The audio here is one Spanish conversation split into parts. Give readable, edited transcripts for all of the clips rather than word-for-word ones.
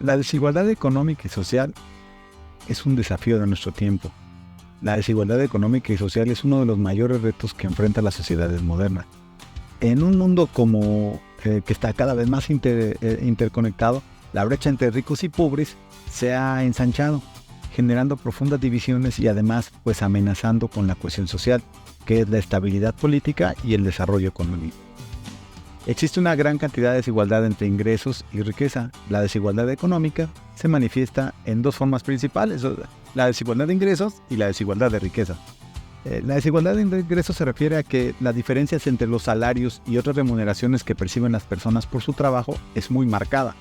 La desigualdad económica y social es un desafío de nuestro tiempo. La desigualdad económica y social es uno de los mayores retos que enfrenta las sociedades modernas. En un mundo que está cada vez más interconectado, la brecha entre ricos y pobres se ha ensanchado, generando profundas divisiones y además amenazando con la cohesión social, que es la estabilidad política y el desarrollo económico. Existe una gran cantidad de desigualdad entre ingresos y riqueza. La desigualdad económica se manifiesta en dos formas principales: la desigualdad de ingresos y la desigualdad de riqueza. La desigualdad de ingresos se refiere a que las diferencias entre los salarios y otras remuneraciones que perciben las personas por su trabajo es muy marcada.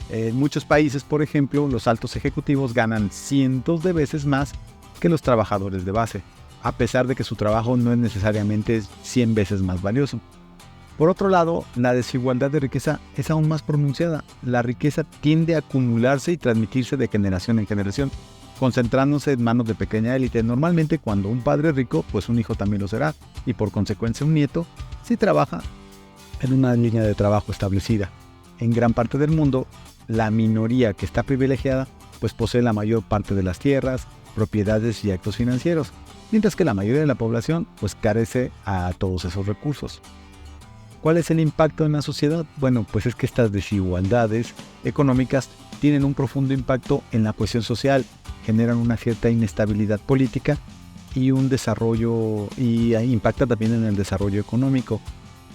En muchos países, por ejemplo, los altos ejecutivos ganan cientos de veces más que los trabajadores de base, a pesar de que su trabajo no es necesariamente 100 veces más valioso. Por otro lado, la desigualdad de riqueza es aún más pronunciada. La riqueza tiende a acumularse y transmitirse de generación en generación, concentrándose en manos de pequeña élite. Normalmente, cuando un padre es rico, pues un hijo también lo será, y por consecuencia un nieto, si trabaja en una línea de trabajo establecida. En gran parte del mundo, la minoría que está privilegiada, pues posee la mayor parte de las tierras, propiedades y actos financieros, mientras que la mayoría de la población, pues carece a todos esos recursos. ¿Cuál es el impacto en la sociedad? Bueno, pues es que estas desigualdades económicas tienen un profundo impacto en la cohesión social, generan una cierta inestabilidad política y impacta también en el desarrollo económico.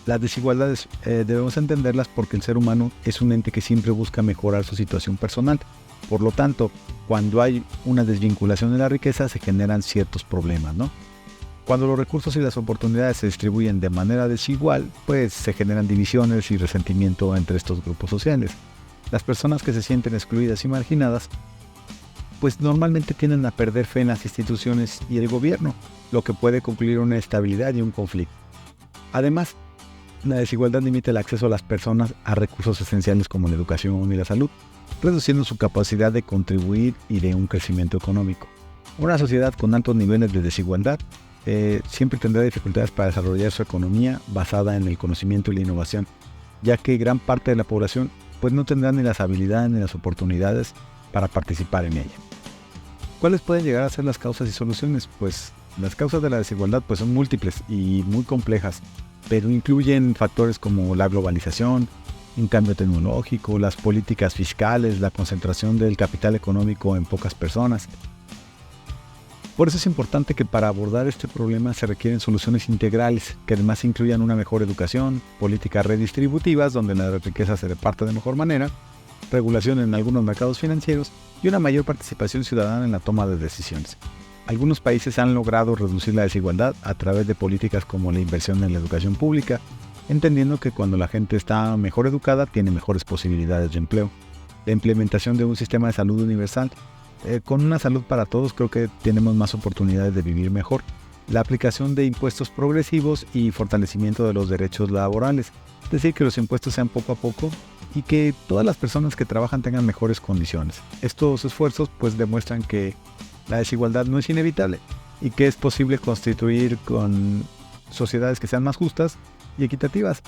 Las desigualdades debemos entenderlas porque el ser humano es un ente que siempre busca mejorar su situación personal. Por lo tanto, cuando hay una desvinculación de la riqueza se generan ciertos problemas, ¿no? Cuando los recursos y las oportunidades se distribuyen de manera desigual, pues se generan divisiones y resentimiento entre estos grupos sociales. Las personas que se sienten excluidas y marginadas, pues normalmente tienden a perder fe en las instituciones y el gobierno, lo que puede concluir una inestabilidad y un conflicto. Además, la desigualdad limita el acceso a las personas a recursos esenciales como la educación y la salud, reduciendo su capacidad de contribuir y de un crecimiento económico. Una sociedad con altos niveles de desigualdad siempre tendrá dificultades para desarrollar su economía basada en el conocimiento y la innovación, ya que gran parte de la población pues no tendrá ni las habilidades ni las oportunidades para participar en ella. ¿Cuáles pueden llegar a ser las causas y soluciones? Pues las causas de la desigualdad pues son múltiples y muy complejas, pero incluyen factores como la globalización, un cambio tecnológico, las políticas fiscales, la concentración del capital económico en pocas personas. Por eso es importante que para abordar este problema se requieren soluciones integrales que además incluyan una mejor educación, políticas redistributivas donde la riqueza se reparte de mejor manera, regulación en algunos mercados financieros y una mayor participación ciudadana en la toma de decisiones. Algunos países han logrado reducir la desigualdad a través de políticas como la inversión en la educación pública, entendiendo que cuando la gente está mejor educada tiene mejores posibilidades de empleo. La implementación de un sistema de salud universal. Con una salud para todos creo que tenemos más oportunidades de vivir mejor. La aplicación de impuestos progresivos y fortalecimiento de los derechos laborales. Es decir, que los impuestos sean poco a poco y que todas las personas que trabajan tengan mejores condiciones. Estos esfuerzos pues demuestran que la desigualdad no es inevitable y que es posible constituir con sociedades que sean más justas y equitativas.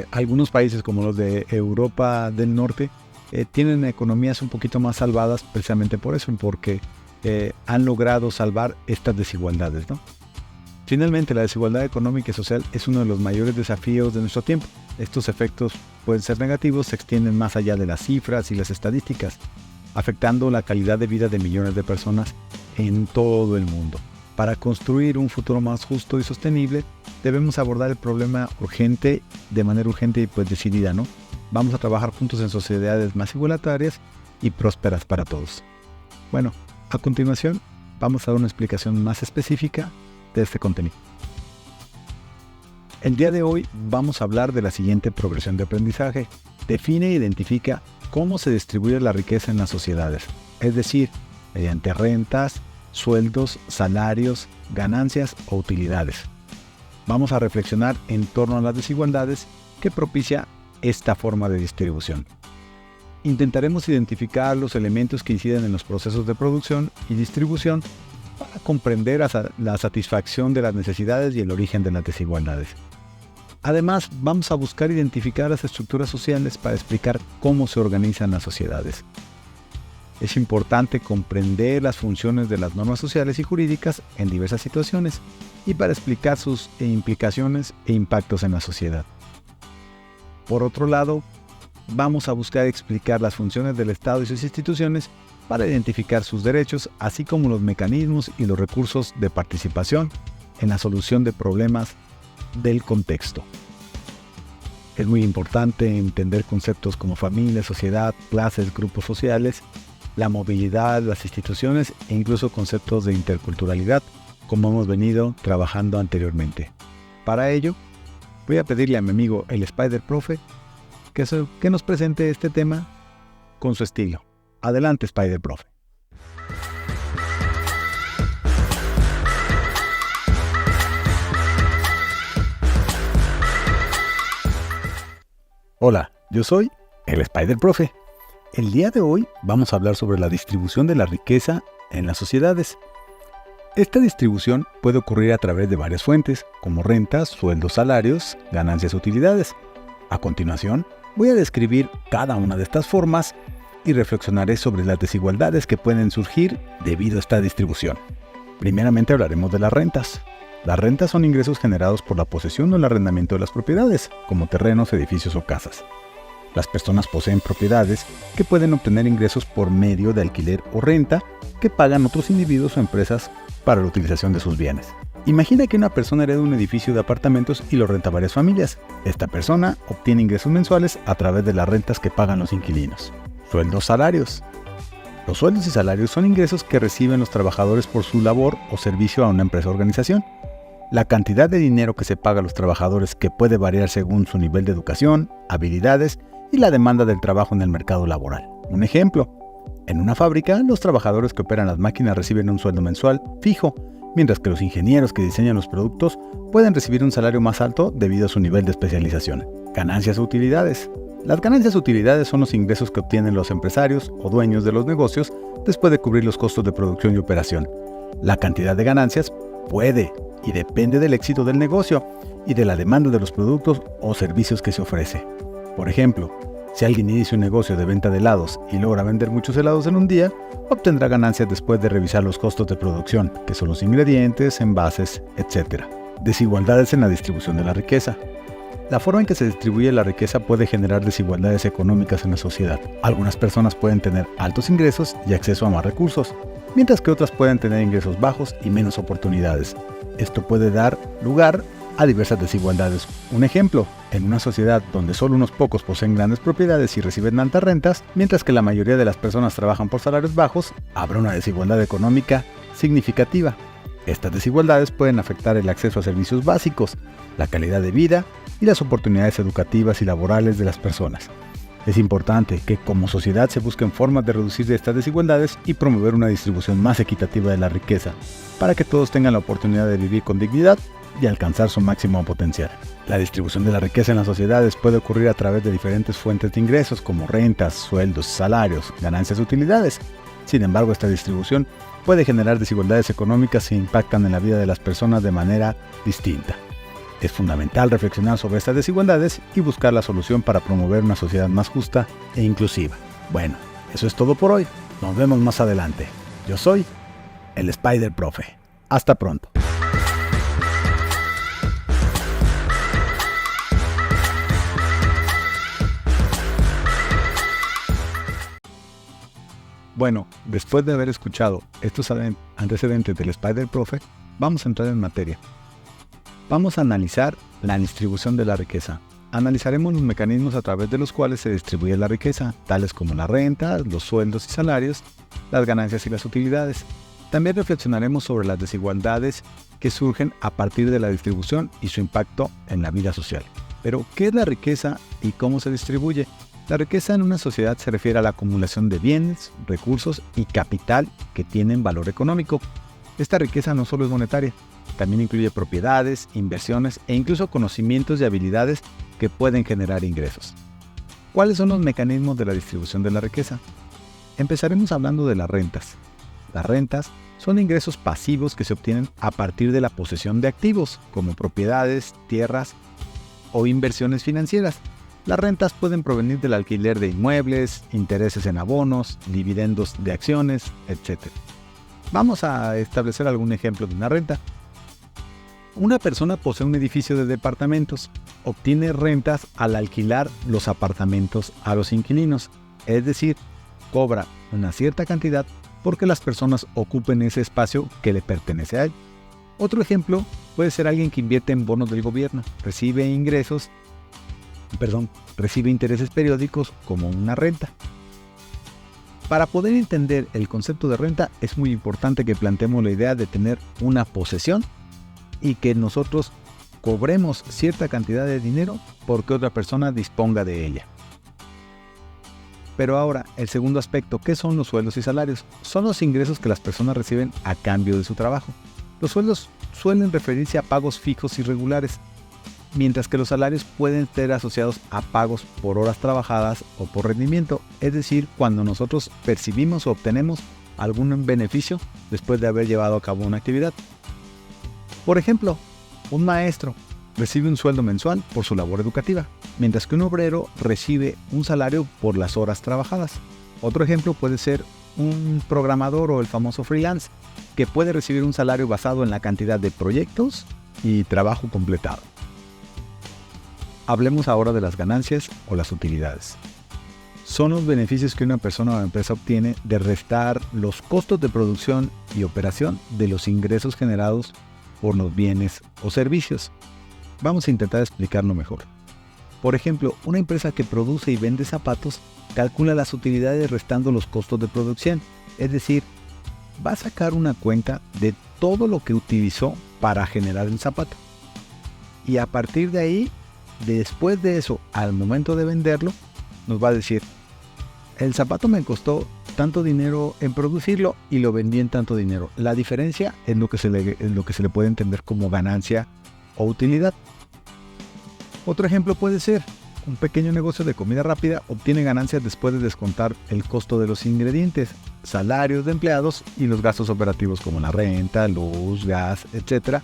Algunos países como los de Europa del Norte tienen economías un poquito más salvadas precisamente por eso, porque han logrado salvar estas desigualdades, ¿no? Finalmente, la desigualdad económica y social es uno de los mayores desafíos de nuestro tiempo. Estos efectos pueden ser negativos, se extienden más allá de las cifras y las estadísticas, afectando la calidad de vida de millones de personas en todo el mundo. Para construir un futuro más justo y sostenible, debemos abordar el problema de manera urgente y pues decidida, ¿no? Vamos a trabajar juntos en sociedades más igualitarias y prósperas para todos. Bueno, a continuación vamos a dar una explicación más específica de este contenido. El día de hoy vamos a hablar de la siguiente progresión de aprendizaje. Define e identifica cómo se distribuye la riqueza en las sociedades, es decir, mediante rentas, sueldos, salarios, ganancias o utilidades. Vamos a reflexionar en torno a las desigualdades que propicia esta forma de distribución. Intentaremos identificar los elementos que inciden en los procesos de producción y distribución para comprender la satisfacción de las necesidades y el origen de las desigualdades. Además, vamos a buscar identificar las estructuras sociales para explicar cómo se organizan las sociedades. Es importante comprender las funciones de las normas sociales y jurídicas en diversas situaciones y para explicar sus implicaciones e impactos en la sociedad. Por otro lado, vamos a buscar explicar las funciones del Estado y sus instituciones para identificar sus derechos, así como los mecanismos y los recursos de participación en la solución de problemas del contexto. Es muy importante entender conceptos como familia, sociedad, clases, grupos sociales, la movilidad, las instituciones e incluso conceptos de interculturalidad, como hemos venido trabajando anteriormente. Para ello, voy a pedirle a mi amigo el Spider Profe que nos presente este tema con su estilo. Adelante, Spider Profe. Hola, yo soy el Spider Profe. El día de hoy vamos a hablar sobre la distribución de la riqueza en las sociedades. Esta distribución puede ocurrir a través de varias fuentes, como rentas, sueldos, salarios, ganancias, utilidades. A continuación, voy a describir cada una de estas formas y reflexionaré sobre las desigualdades que pueden surgir debido a esta distribución. Primeramente hablaremos de las rentas. Las rentas son ingresos generados por la posesión o el arrendamiento de las propiedades, como terrenos, edificios o casas. Las personas poseen propiedades que pueden obtener ingresos por medio de alquiler o renta que pagan otros individuos o empresas para la utilización de sus bienes. Imagina que una persona hereda un edificio de apartamentos y lo renta a varias familias. Esta persona obtiene ingresos mensuales a través de las rentas que pagan los inquilinos. Sueldos, salarios. Los sueldos y salarios son ingresos que reciben los trabajadores por su labor o servicio a una empresa o organización. La cantidad de dinero que se paga a los trabajadores que puede variar según su nivel de educación, habilidades y la demanda del trabajo en el mercado laboral. Un ejemplo, en una fábrica, los trabajadores que operan las máquinas reciben un sueldo mensual fijo, mientras que los ingenieros que diseñan los productos pueden recibir un salario más alto debido a su nivel de especialización. Ganancias o utilidades. Las ganancias o utilidades son los ingresos que obtienen los empresarios o dueños de los negocios después de cubrir los costos de producción y operación. La cantidad de ganancias puede y depende del éxito del negocio y de la demanda de los productos o servicios que se ofrece. Por ejemplo, si alguien inicia un negocio de venta de helados y logra vender muchos helados en un día, obtendrá ganancias después de revisar los costos de producción, que son los ingredientes, envases, etc. Desigualdades en la distribución de la riqueza. La forma en que se distribuye la riqueza puede generar desigualdades económicas en la sociedad. Algunas personas pueden tener altos ingresos y acceso a más recursos, mientras que otras pueden tener ingresos bajos y menos oportunidades. Esto puede dar lugar a diversas desigualdades. Un ejemplo, en una sociedad donde solo unos pocos poseen grandes propiedades y reciben altas rentas, mientras que la mayoría de las personas trabajan por salarios bajos, habrá una desigualdad económica significativa. Estas desigualdades pueden afectar el acceso a servicios básicos, la calidad de vida y las oportunidades educativas y laborales de las personas. Es importante que como sociedad se busquen formas de reducir estas desigualdades y promover una distribución más equitativa de la riqueza, para que todos tengan la oportunidad de vivir con dignidad y alcanzar su máximo potencial. La distribución de la riqueza en las sociedades puede ocurrir a través de diferentes fuentes de ingresos como rentas, sueldos, salarios, ganancias y utilidades. Sin embargo, esta distribución puede generar desigualdades económicas que impactan en la vida de las personas de manera distinta. Es fundamental reflexionar sobre estas desigualdades y buscar la solución para promover una sociedad más justa e inclusiva. Bueno, eso es todo por hoy. Nos vemos más adelante. Yo soy el Spider Profe. Hasta pronto. Bueno, después de haber escuchado estos antecedentes del Spider Profe, vamos a entrar en materia. Vamos a analizar la distribución de la riqueza. Analizaremos los mecanismos a través de los cuales se distribuye la riqueza, tales como la renta, los sueldos y salarios, las ganancias y las utilidades. También reflexionaremos sobre las desigualdades que surgen a partir de la distribución y su impacto en la vida social. Pero, ¿qué es la riqueza y cómo se distribuye? La riqueza en una sociedad se refiere a la acumulación de bienes, recursos y capital que tienen valor económico. Esta riqueza no solo es monetaria, también incluye propiedades, inversiones e incluso conocimientos y habilidades que pueden generar ingresos. ¿Cuáles son los mecanismos de la distribución de la riqueza? Empezaremos hablando de las rentas. Las rentas son ingresos pasivos que se obtienen a partir de la posesión de activos, como propiedades, tierras o inversiones financieras. Las rentas pueden provenir del alquiler de inmuebles, intereses en abonos, dividendos de acciones, etc. Vamos a establecer algún ejemplo de una renta. Una persona posee un edificio de departamentos, obtiene rentas al alquilar los apartamentos a los inquilinos, es decir, cobra una cierta cantidad porque las personas ocupen ese espacio que le pertenece a él. Otro ejemplo puede ser alguien que invierte en bonos del gobierno, recibe intereses periódicos como una renta. Para poder entender el concepto de renta es muy importante que planteemos la idea de tener una posesión y que nosotros cobremos cierta cantidad de dinero porque otra persona disponga de ella. Pero ahora, el segundo aspecto, ¿qué son los sueldos y salarios? Son los ingresos que las personas reciben a cambio de su trabajo. Los sueldos suelen referirse a pagos fijos y regulares, mientras que los salarios pueden ser asociados a pagos por horas trabajadas o por rendimiento, es decir, cuando nosotros percibimos o obtenemos algún beneficio después de haber llevado a cabo una actividad. Por ejemplo, un maestro recibe un sueldo mensual por su labor educativa, mientras que un obrero recibe un salario por las horas trabajadas. Otro ejemplo puede ser un programador o el famoso freelance, que puede recibir un salario basado en la cantidad de proyectos y trabajo completado. Hablemos ahora de las ganancias o las utilidades. Son los beneficios que una persona o empresa obtiene de restar los costos de producción y operación de los ingresos generados por los bienes o servicios. Vamos a intentar explicarlo mejor. Por ejemplo, una empresa que produce y vende zapatos calcula las utilidades restando los costos de producción, es decir, va a sacar una cuenta de todo lo que utilizó para generar el zapato. Y a partir de ahí, después de eso, al momento de venderlo, nos va a decir, el zapato me costó tanto dinero en producirlo y lo vendí en tanto dinero. La diferencia es lo que se le puede entender como ganancia o utilidad. Otro ejemplo puede ser, un pequeño negocio de comida rápida obtiene ganancias después de descontar el costo de los ingredientes, salarios de empleados y los gastos operativos como la renta, luz, gas, etc.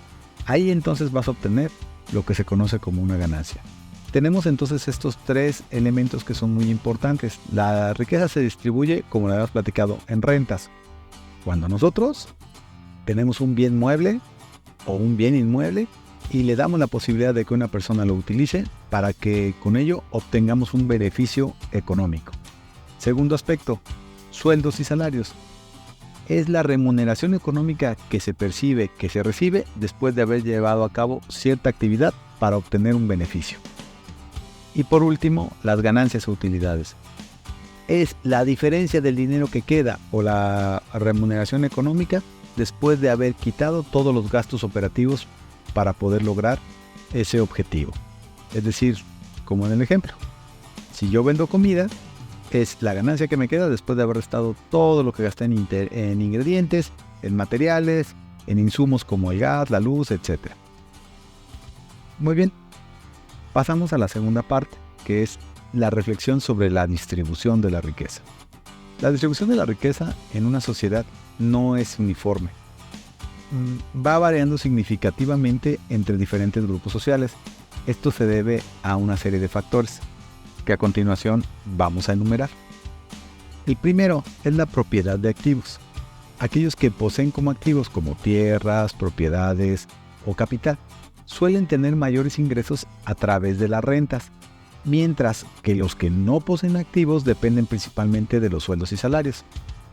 Ahí entonces vas a obtener lo que se conoce como una ganancia. Tenemos entonces estos tres elementos que son muy importantes. La riqueza se distribuye, como lo habíamos platicado, en rentas. Cuando nosotros tenemos un bien mueble o un bien inmueble y le damos la posibilidad de que una persona lo utilice para que con ello obtengamos un beneficio económico. Segundo aspecto, sueldos y salarios. Es la remuneración económica que se percibe, que se recibe después de haber llevado a cabo cierta actividad para obtener un beneficio. Y por último, las ganancias o utilidades. Es la diferencia del dinero que queda o la remuneración económica después de haber quitado todos los gastos operativos para poder lograr ese objetivo. Es decir, como en el ejemplo, si yo vendo comida, es la ganancia que me queda después de haber restado todo lo que gasté en ingredientes, en materiales, en insumos como el gas, la luz, etc. Muy bien, pasamos a la segunda parte, que es la reflexión sobre la distribución de la riqueza. La distribución de la riqueza en una sociedad no es uniforme. Va variando significativamente entre diferentes grupos sociales. Esto se debe a una serie de factores que a continuación vamos a enumerar. El primero es la propiedad de activos. Aquellos que poseen como activos como tierras, propiedades o capital suelen tener mayores ingresos a través de las rentas, mientras que los que no poseen activos dependen principalmente de los sueldos y salarios.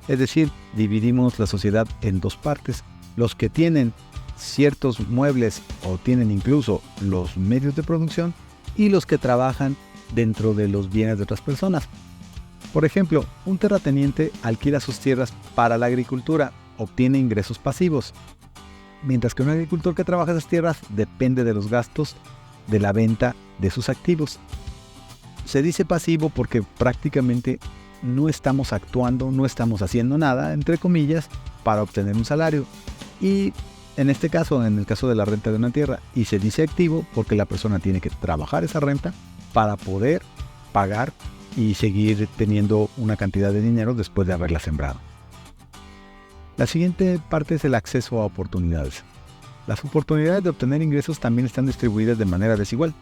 Es decir, dividimos la sociedad en dos partes. Los que tienen ciertos muebles o tienen incluso los medios de producción y los que trabajan dentro de los bienes de otras personas. Por ejemplo, un terrateniente alquila sus tierras para la agricultura, obtiene ingresos pasivos, mientras que un agricultor que trabaja esas tierras depende de los gastos de la venta de sus activos. Se dice pasivo porque prácticamente no estamos actuando, no estamos haciendo nada, entre comillas, para obtener un salario. Y en este caso, en el caso de la renta de una tierra, y se dice activo porque la persona tiene que trabajar esa renta para poder pagar y seguir teniendo una cantidad de dinero después de haberla sembrado. La siguiente parte es el acceso a oportunidades. Las oportunidades de obtener ingresos también están distribuidas de manera desigual.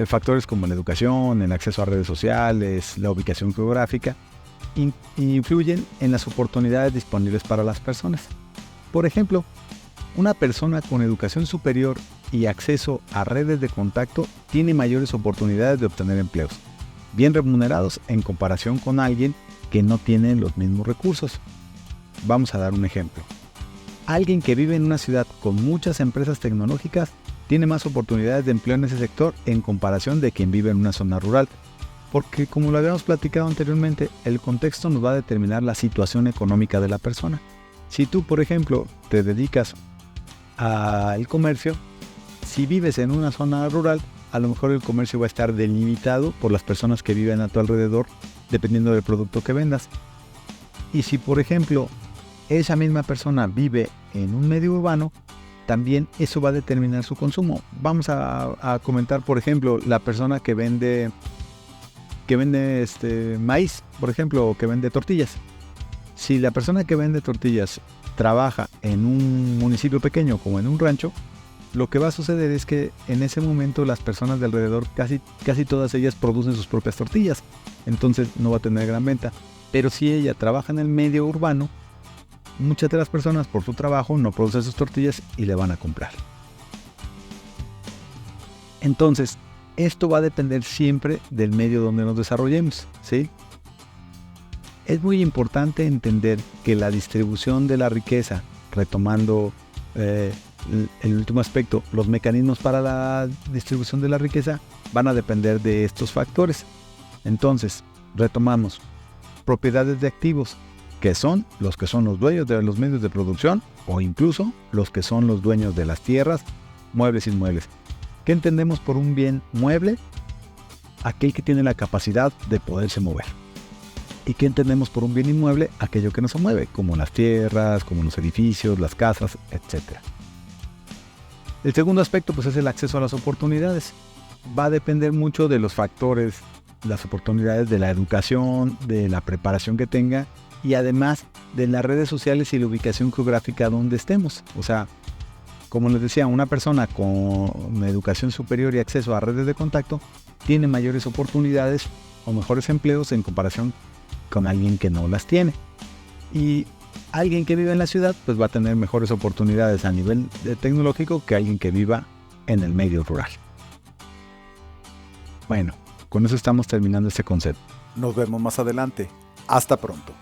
Factores como la educación, el acceso a redes sociales, la ubicación geográfica, influyen en las oportunidades disponibles para las personas. Por ejemplo, una persona con educación superior y acceso a redes de contacto tiene mayores oportunidades de obtener empleos, bien remunerados en comparación con alguien que no tiene los mismos recursos. Vamos a dar un ejemplo. Alguien que vive en una ciudad con muchas empresas tecnológicas tiene más oportunidades de empleo en ese sector en comparación de quien vive en una zona rural, porque como lo habíamos platicado anteriormente, el contexto nos va a determinar la situación económica de la persona. Si tú, por ejemplo, te dedicas al comercio, si vives en una zona rural, a lo mejor el comercio va a estar delimitado por las personas que viven a tu alrededor, dependiendo del producto que vendas. Y si, por ejemplo, esa misma persona vive en un medio urbano, también eso va a determinar su consumo. Vamos a comentar, por ejemplo, la persona que vende maíz, por ejemplo, o que vende tortillas. Si la persona que vende tortillas trabaja en un municipio pequeño como en un rancho, lo que va a suceder es que en ese momento las personas de alrededor, casi todas ellas producen sus propias tortillas, entonces no va a tener gran venta. Pero si ella trabaja en el medio urbano, muchas de las personas por su trabajo no producen sus tortillas y le van a comprar. Entonces, esto va a depender siempre del medio donde nos desarrollemos, ¿sí? Es muy importante entender que la distribución de la riqueza, retomando el último aspecto, los mecanismos para la distribución de la riqueza van a depender de estos factores. Entonces, retomamos, propiedades de activos, que son los dueños de los medios de producción o incluso los que son los dueños de las tierras, muebles e inmuebles. ¿Qué entendemos por un bien mueble? Aquel que tiene la capacidad de poderse mover. ¿Y qué entendemos por un bien inmueble? Aquello que no se mueve, como las tierras, como los edificios, las casas, etc. El segundo aspecto pues es el acceso a las oportunidades. Va a depender mucho de los factores, las oportunidades de la educación, de la preparación que tenga y además de las redes sociales y la ubicación geográfica donde estemos. O sea, como les decía, una persona con educación superior y acceso a redes de contacto tiene mayores oportunidades o mejores empleos en comparación con alguien que no las tiene. Y alguien que vive en la ciudad pues va a tener mejores oportunidades a nivel tecnológico que alguien que viva en el medio rural. Bueno, con eso estamos terminando este concepto. Nos vemos más adelante. Hasta pronto.